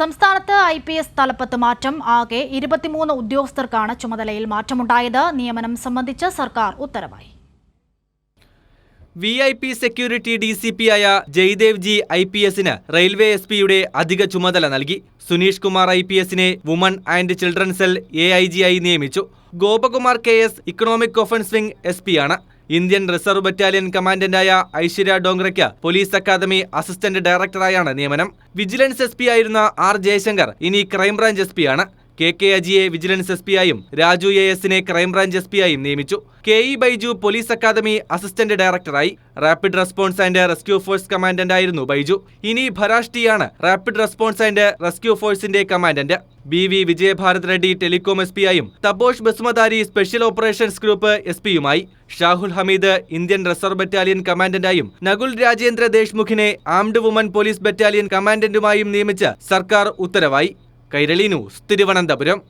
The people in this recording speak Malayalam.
സംസ്ഥാനത്ത് IPS തലപ്പത്ത് മാറ്റം. ആകെ 23 ഉദ്യോഗസ്ഥർക്കാണ് ചുമതലയിൽ മാറ്റമുണ്ടായത്. നിയമനം സംബന്ധിച്ച് സർക്കാർ ഉത്തരവായി. VIP സെക്യൂരിറ്റി DCP ആയ ജയ്ദേവ് ജി IPSന് റെയിൽവേ SP-യുടെ അധിക ചുമതല നൽകി. സുനീഷ് കുമാർ IPSനെ woman and children cell AIG ആയി നിയമിച്ചു. Gopakumar KS economic offence wing SP ആണ്. ഇന്ത്യൻ റിസർവ് ബറ്റാലിയൻ കമാൻഡന്റായ ഐശ്വര്യ ഡോങ്റയ്ക്ക് പോലീസ് അക്കാദമി അസിസ്റ്റന്റ് ഡയറക്ടറായാണ് നിയമനം. വിജിലൻസ് SP ആയിരുന്ന R ജയശങ്കർ ഇനി ക്രൈംബ്രാഞ്ച് SP ആണ്. KK അജിയെ വിജിലൻസ് SP ആയും രാജു ASനെ ക്രൈംബ്രാഞ്ച് SP ആയും നിയമിച്ചു. KE Baiju police academy assistant ഡയറക്ടറായി. Rapid response and rescue force commandant ആയിരുന്നു ബൈജു. ഇനി ഭരാഷ് T ആണ് റാപ്പിഡ് റെസ്പോൺസ് ആൻഡ് റെസ്ക്യൂ ഫോഴ്സിന്റെ commandant. BV Vijayabharat Reddy telecom SP ആയും Taposh Basumatari special operations group SP യുമായി. Shahul Hameed Indian reserve battalion കമാൻഡന്റായും നകുൽ രാജേന്ദ്ര ദേശ്മുഖിനെ ആംഡ് വുമൺ പോലീസ് ബറ്റാലിയൻ കമാൻഡന്റുമായും നിയമിച്ച് സർക്കാർ ഉത്തരവായി. കൈരളി ന്യൂസ്, തിരുവനന്തപുരം.